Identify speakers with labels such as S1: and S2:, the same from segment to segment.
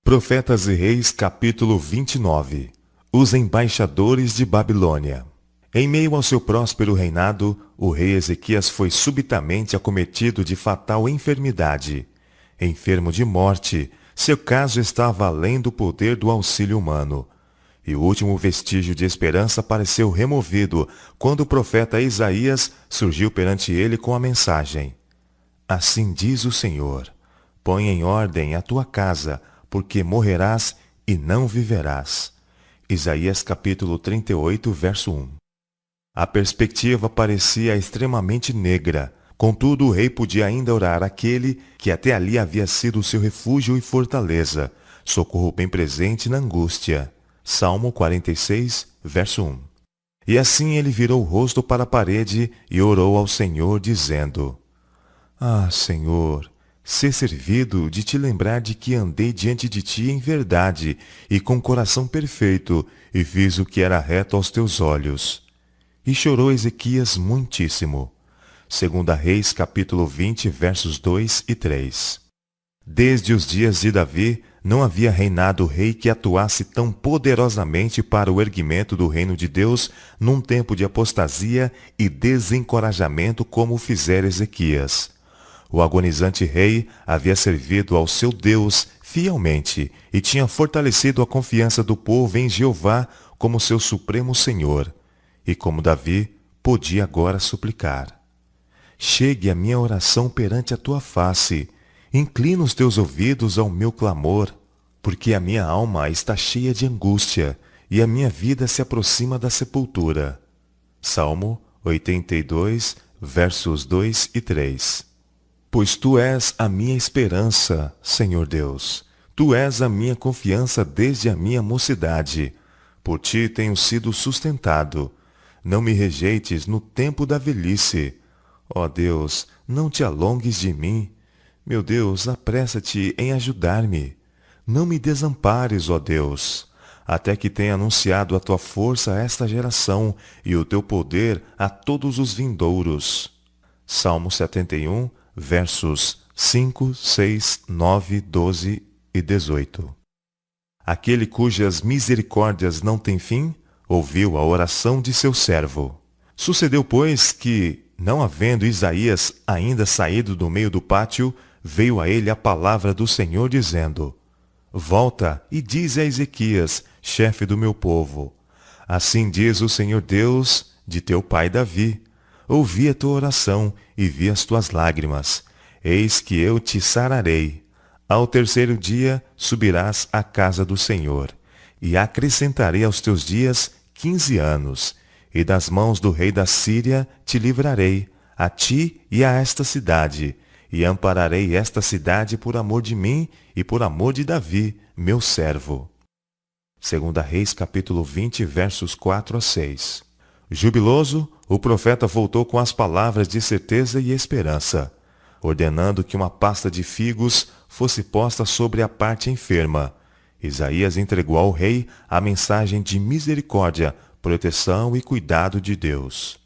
S1: Profetas e Reis, capítulo 29. Os embaixadores de Babilônia. Em meio ao seu próspero reinado, o rei Ezequias foi subitamente acometido de fatal enfermidade. Enfermo de morte, seu caso estava além do poder do auxílio humano. E o último vestígio de esperança pareceu removido quando o profeta Isaías surgiu perante ele com a mensagem: Assim diz o Senhor, põe em ordem a tua casa, porque morrerás e não viverás. Isaías capítulo 38, verso 1. A perspectiva parecia extremamente negra. Contudo, o rei podia ainda orar àquele que até ali havia sido seu refúgio e fortaleza, socorro bem presente na angústia. Salmo 46, verso 1. E assim ele virou o rosto para a parede e orou ao Senhor, dizendo: Ah, Senhor, sê servido de te lembrar de que andei diante de ti em verdade e com coração perfeito, e fiz o que era reto aos teus olhos. E chorou Ezequias muitíssimo. 2 Reis, capítulo 20, versos 2 e 3. Desde os dias de Davi, não havia reinado rei que atuasse tão poderosamente para o erguimento do reino de Deus num tempo de apostasia e desencorajamento como o fizera Ezequias. O agonizante rei havia servido ao seu Deus fielmente e tinha fortalecido a confiança do povo em Jeová como seu supremo Senhor. E como Davi, podia agora suplicar: Chegue a minha oração perante a tua face, inclina os teus ouvidos ao meu clamor, porque a minha alma está cheia de angústia e a minha vida se aproxima da sepultura. Salmo 82, versos 2 e 3. Pois tu és a minha esperança, Senhor Deus. Tu és a minha confiança desde a minha mocidade. Por ti tenho sido sustentado. Não me rejeites no tempo da velhice. Ó Deus, não te alongues de mim. Meu Deus, apressa-te em ajudar-me. Não me desampares, ó Deus, até que tenha anunciado a tua força a esta geração e o teu poder a todos os vindouros. Salmo 71, versos 5, 6, 9, 12 e 18. Aquele cujas misericórdias não têm fim, ouviu a oração de seu servo. Sucedeu, pois, que, não havendo Isaías ainda saído do meio do pátio, veio a ele a palavra do Senhor, dizendo: Volta e dize a Ezequias, chefe do meu povo: Assim diz o Senhor Deus de teu pai Davi: Ouvi a tua oração e vi as tuas lágrimas. Eis que eu te sararei. Ao terceiro dia subirás à casa do Senhor, e acrescentarei aos teus dias 15 anos, e das mãos do rei da Síria te livrarei, a ti e a esta cidade, e ampararei esta cidade por amor de mim e por amor de Davi, meu servo. 2 Reis capítulo 20, versos 4 a 6. Jubiloso, o profeta voltou com as palavras de certeza e esperança, ordenando que uma pasta de figos fosse posta sobre a parte enferma. Isaías entregou ao rei a mensagem de misericórdia, proteção e cuidado de Deus.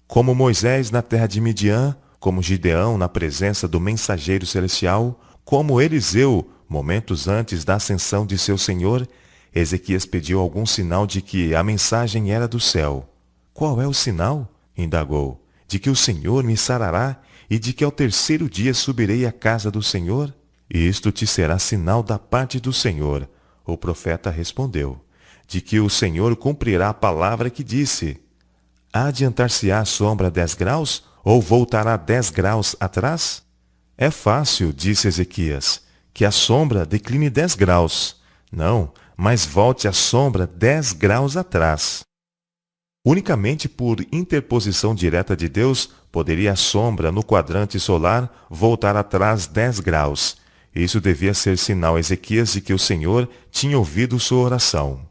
S1: Como Moisés na terra de Midian, como Gideão na presença do mensageiro celestial, como Eliseu, momentos antes da ascensão de seu Senhor, Ezequias pediu algum sinal de que a mensagem era do céu. Qual é o sinal? Indagou. De que o Senhor me sarará e de que ao terceiro dia subirei à casa do Senhor? E isto te será sinal da parte do Senhor. O profeta respondeu: de que o Senhor cumprirá a palavra que disse: Adiantar-se-á a sombra 10 graus, ou voltará 10 graus atrás? É fácil, disse Ezequias, que a sombra decline 10 graus. Não, mas volte a sombra 10 graus atrás. Unicamente por interposição direta de Deus, poderia a sombra no quadrante solar voltar atrás 10 graus. Isso devia ser sinal a Ezequias de que o Senhor tinha ouvido sua oração.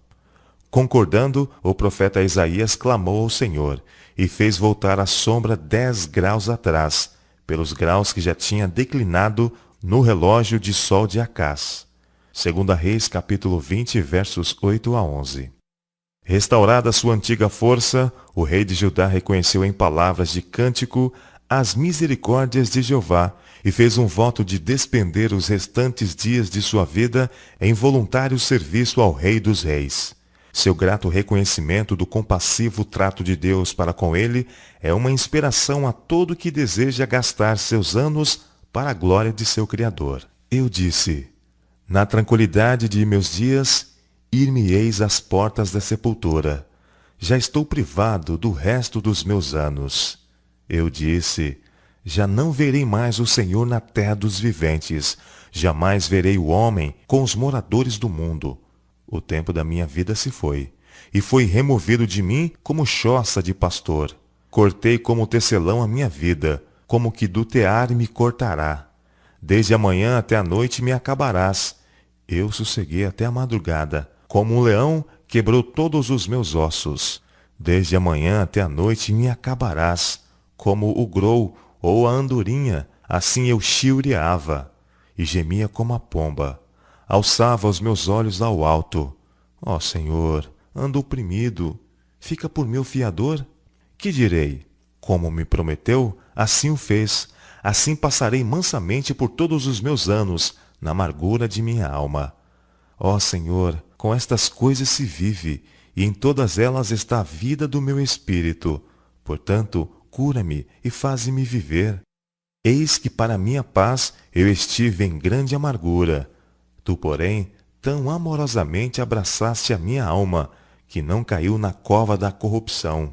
S1: Concordando, o profeta Isaías clamou ao Senhor e fez voltar a sombra 10 graus atrás, pelos graus que já tinha declinado no relógio de sol de Acás. 2 Reis capítulo 20, versos 8 a 11. Restaurada sua antiga força, o rei de Judá reconheceu em palavras de cântico as misericórdias de Jeová e fez um voto de despender os restantes dias de sua vida em voluntário serviço ao Rei dos Reis. Seu grato reconhecimento do compassivo trato de Deus para com ele é uma inspiração a todo que deseja gastar seus anos para a glória de seu Criador. Eu disse: na tranquilidade de meus dias, ir-me-eis às portas da sepultura. Já estou privado do resto dos meus anos. Eu disse: já não verei mais o Senhor na terra dos viventes. Jamais verei o homem com os moradores do mundo. O tempo da minha vida se foi, e foi removido de mim como choça de pastor. Cortei como tecelão a minha vida, como que do tear me cortará. Desde a manhã até a noite me acabarás. Eu sosseguei até a madrugada. Como um leão, quebrou todos os meus ossos. Desde a manhã até a noite me acabarás. Como o grou ou a andorinha, assim eu chilreava, e gemia como a pomba. Alçava os meus olhos ao alto. Ó Senhor, ando oprimido. Fica por meu fiador? Que direi? Como me prometeu, assim o fez. Assim passarei mansamente por todos os meus anos, na amargura de minha alma. Ó Senhor, com estas coisas se vive, e em todas elas está a vida do meu espírito. Portanto, cura-me e faze-me viver. Eis que para minha paz eu estive em grande amargura. Tu, porém, tão amorosamente abraçaste a minha alma, que não caiu na cova da corrupção,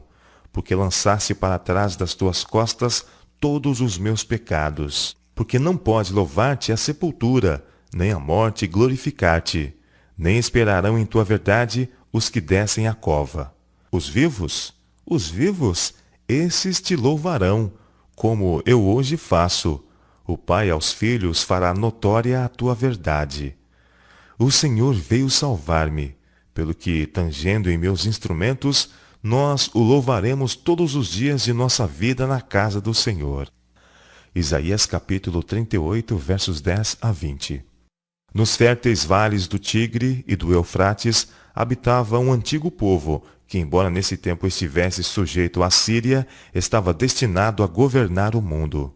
S1: porque lançaste para trás das tuas costas todos os meus pecados. Porque não pode louvar-te a sepultura, nem a morte glorificar-te, nem esperarão em tua verdade os que descem à cova. Os vivos, esses te louvarão, como eu hoje faço. O Pai aos filhos fará notória a tua verdade. O Senhor veio salvar-me, pelo que, tangendo em meus instrumentos, nós o louvaremos todos os dias de nossa vida na casa do Senhor. Isaías capítulo 38, versos 10 a 20. Nos férteis vales do Tigre e do Eufrates habitava um antigo povo, que, embora nesse tempo estivesse sujeito à Síria, estava destinado a governar o mundo.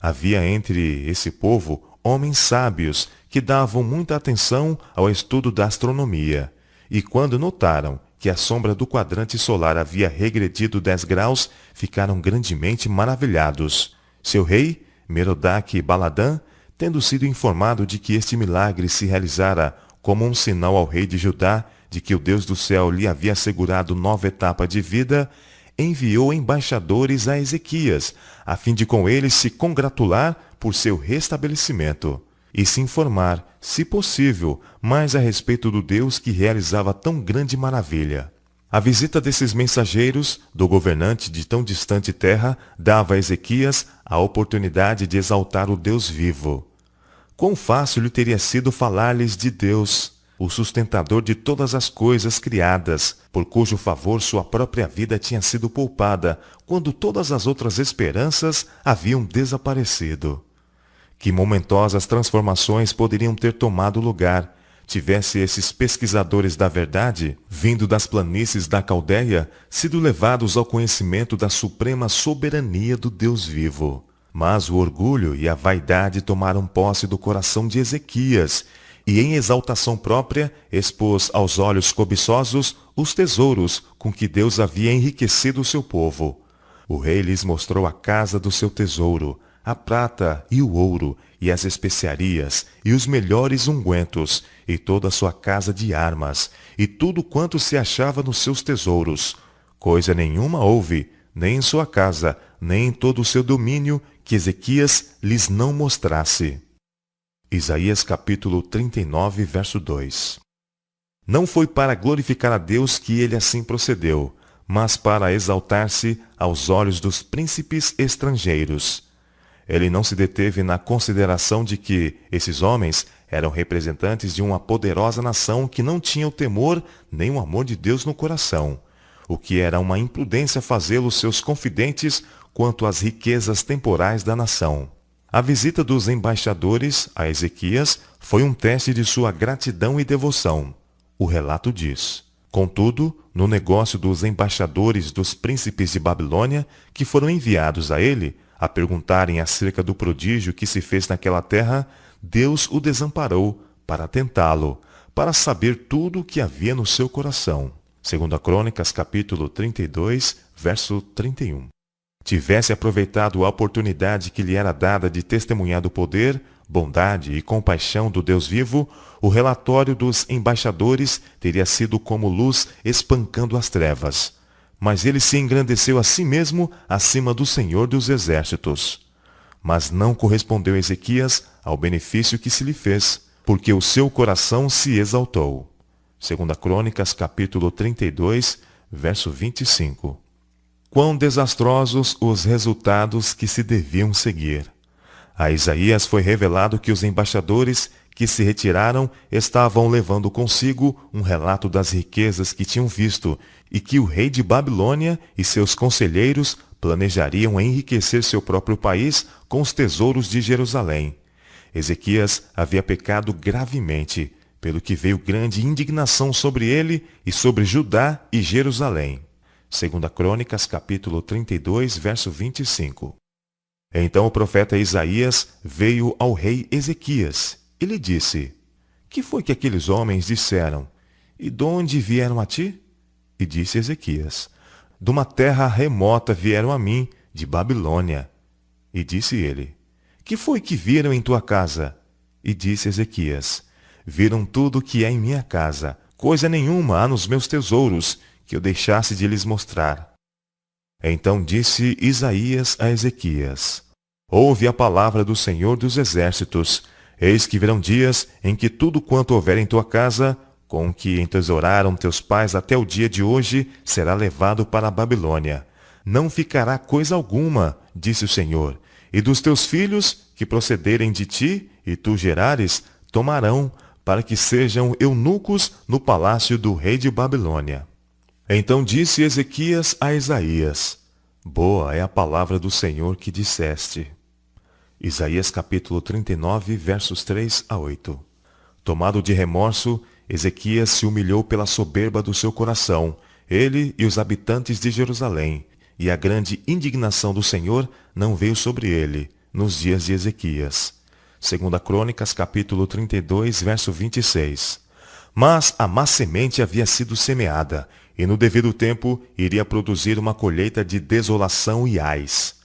S1: Havia entre esse povo homens sábios que davam muita atenção ao estudo da astronomia, e quando notaram que a sombra do quadrante solar havia regredido 10 graus, ficaram grandemente maravilhados. Seu rei, Merodach-Baladã, tendo sido informado de que este milagre se realizara como um sinal ao rei de Judá de que o Deus do céu lhe havia assegurado nova etapa de vida, enviou embaixadores a Ezequias, a fim de com ele se congratular por seu restabelecimento e se informar, se possível, mais a respeito do Deus que realizava tão grande maravilha. A visita desses mensageiros, do governante de tão distante terra, dava a Ezequias a oportunidade de exaltar o Deus vivo. Quão fácil lhe teria sido falar-lhes de Deus, o sustentador de todas as coisas criadas, por cujo favor sua própria vida tinha sido poupada, quando todas as outras esperanças haviam desaparecido. Que momentosas transformações poderiam ter tomado lugar, tivesse esses pesquisadores da verdade, vindo das planícies da Caldeia, sido levados ao conhecimento da suprema soberania do Deus vivo. Mas o orgulho e a vaidade tomaram posse do coração de Ezequias, e em exaltação própria expôs aos olhos cobiçosos os tesouros com que Deus havia enriquecido o seu povo. O rei lhes mostrou a casa do seu tesouro, a prata e o ouro, e as especiarias, e os melhores ungüentos, e toda a sua casa de armas, e tudo quanto se achava nos seus tesouros. Coisa nenhuma houve, nem em sua casa, nem em todo o seu domínio, que Ezequias lhes não mostrasse. Isaías capítulo 39, verso 2. Não foi para glorificar a Deus que ele assim procedeu, mas para exaltar-se aos olhos dos príncipes estrangeiros. Ele não se deteve na consideração de que esses homens eram representantes de uma poderosa nação que não tinha o temor nem o amor de Deus no coração, o que era uma imprudência fazê-los seus confidentes quanto às riquezas temporais da nação. A visita dos embaixadores a Ezequias foi um teste de sua gratidão e devoção. O relato diz: contudo, no negócio dos embaixadores dos príncipes de Babilônia, que foram enviados a ele, A perguntarem acerca do prodígio que se fez naquela terra, Deus o desamparou para tentá-lo, para saber tudo o que havia no seu coração. 2 Crônicas, capítulo 32, verso 31. Tivesse aproveitado a oportunidade que lhe era dada de testemunhar do poder, bondade e compaixão do Deus vivo, o relatório dos embaixadores teria sido como luz espancando as trevas. Mas ele se engrandeceu a si mesmo acima do Senhor dos Exércitos. Mas não correspondeu Ezequias ao benefício que se lhe fez, porque o seu coração se exaltou. 2 Crônicas, capítulo 32, verso 25. Quão desastrosos os resultados que se deviam seguir! A Isaías foi revelado que os embaixadores que se retiraram estavam levando consigo um relato das riquezas que tinham visto e que o rei de Babilônia e seus conselheiros planejariam enriquecer seu próprio país com os tesouros de Jerusalém. Ezequias havia pecado gravemente, pelo que veio grande indignação sobre ele e sobre Judá e Jerusalém. 2 Crônicas, capítulo 32, verso 25. Então o profeta Isaías veio ao rei Ezequias e lhe disse: Que foi que aqueles homens disseram? E de onde vieram a ti? E disse Ezequias: De uma terra remota vieram a mim, de Babilônia. E disse ele: Que foi que viram em tua casa? E disse Ezequias: Viram tudo que é em minha casa, coisa nenhuma há nos meus tesouros, que eu deixasse de lhes mostrar. Então disse Isaías a Ezequias: Ouve a palavra do Senhor dos Exércitos. Eis que virão dias em que tudo quanto houver em tua casa, com que entesouraram teus pais até o dia de hoje, será levado para a Babilônia. Não ficará coisa alguma, disse o Senhor, e dos teus filhos, que procederem de ti, e tu gerares, tomarão, para que sejam eunucos no palácio do rei de Babilônia. Então disse Ezequias a Isaías: Boa é a palavra do Senhor que disseste. Isaías capítulo 39, versos 3 a 8. Tomado de remorso, Ezequias se humilhou pela soberba do seu coração, ele e os habitantes de Jerusalém, e a grande indignação do Senhor não veio sobre ele, nos dias de Ezequias. 2 Crônicas capítulo 32, verso 26. Mas a má semente havia sido semeada, e no devido tempo iria produzir uma colheita de desolação e ais.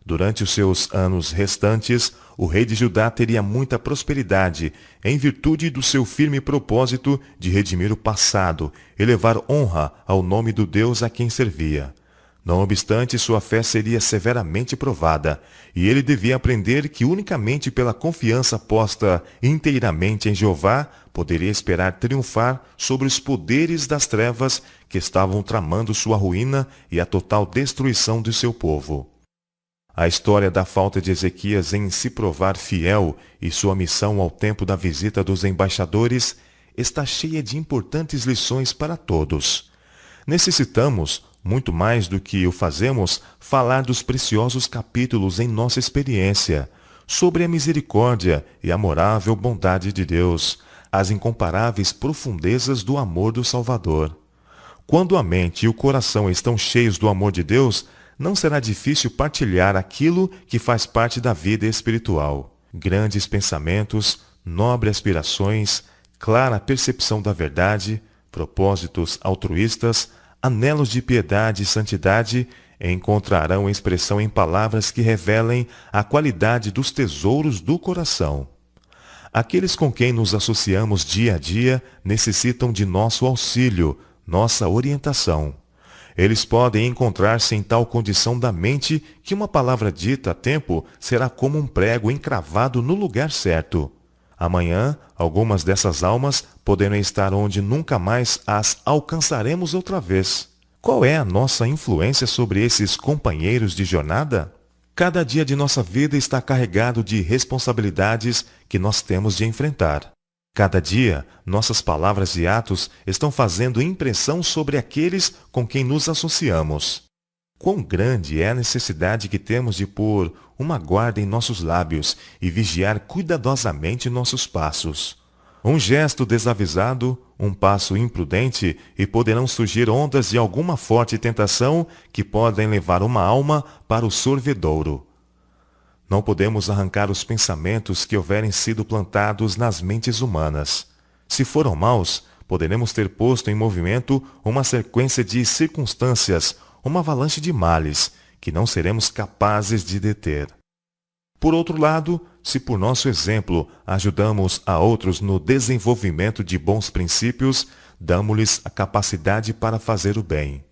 S1: Durante os seus anos restantes, o rei de Judá teria muita prosperidade, em virtude do seu firme propósito de redimir o passado e levar honra ao nome do Deus a quem servia. Não obstante, sua fé seria severamente provada, e ele devia aprender que unicamente pela confiança posta inteiramente em Jeová poderia esperar triunfar sobre os poderes das trevas que estavam tramando sua ruína e a total destruição de seu povo. A história da falta de Ezequias em se provar fiel e sua missão ao tempo da visita dos embaixadores está cheia de importantes lições para todos. Necessitamos, muito mais do que o fazemos, falar dos preciosos capítulos em nossa experiência, sobre a misericórdia e amorável bondade de Deus, as incomparáveis profundezas do amor do Salvador. Quando a mente e o coração estão cheios do amor de Deus, não será difícil partilhar aquilo que faz parte da vida espiritual. Grandes pensamentos, nobres aspirações, clara percepção da verdade, propósitos altruístas, anelos de piedade e santidade encontrarão expressão em palavras que revelem a qualidade dos tesouros do coração. Aqueles com quem nos associamos dia a dia necessitam de nosso auxílio, nossa orientação. Eles podem encontrar-se em tal condição da mente que uma palavra dita a tempo será como um prego encravado no lugar certo. Amanhã, algumas dessas almas poderão estar onde nunca mais as alcançaremos outra vez. Qual é a nossa influência sobre esses companheiros de jornada? Cada dia de nossa vida está carregado de responsabilidades que nós temos de enfrentar. Cada dia, nossas palavras e atos estão fazendo impressão sobre aqueles com quem nos associamos. Quão grande é a necessidade que temos de pôr uma guarda em nossos lábios e vigiar cuidadosamente nossos passos. Um gesto desavisado, um passo imprudente e poderão surgir ondas de alguma forte tentação que podem levar uma alma para o sorvedouro. Não podemos arrancar os pensamentos que houverem sido plantados nas mentes humanas. Se foram maus, poderemos ter posto em movimento uma sequência de circunstâncias, uma avalanche de males, que não seremos capazes de deter. Por outro lado, se por nosso exemplo ajudamos a outros no desenvolvimento de bons princípios, damos-lhes a capacidade para fazer o bem.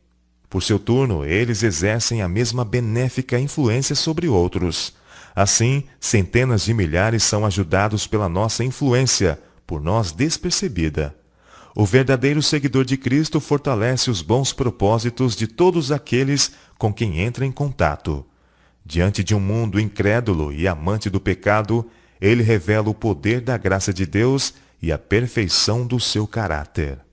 S1: Por seu turno, eles exercem a mesma benéfica influência sobre outros. Assim, centenas de milhares são ajudados pela nossa influência, por nós despercebida. O verdadeiro seguidor de Cristo fortalece os bons propósitos de todos aqueles com quem entra em contato. Diante de um mundo incrédulo e amante do pecado, ele revela o poder da graça de Deus e a perfeição do seu caráter.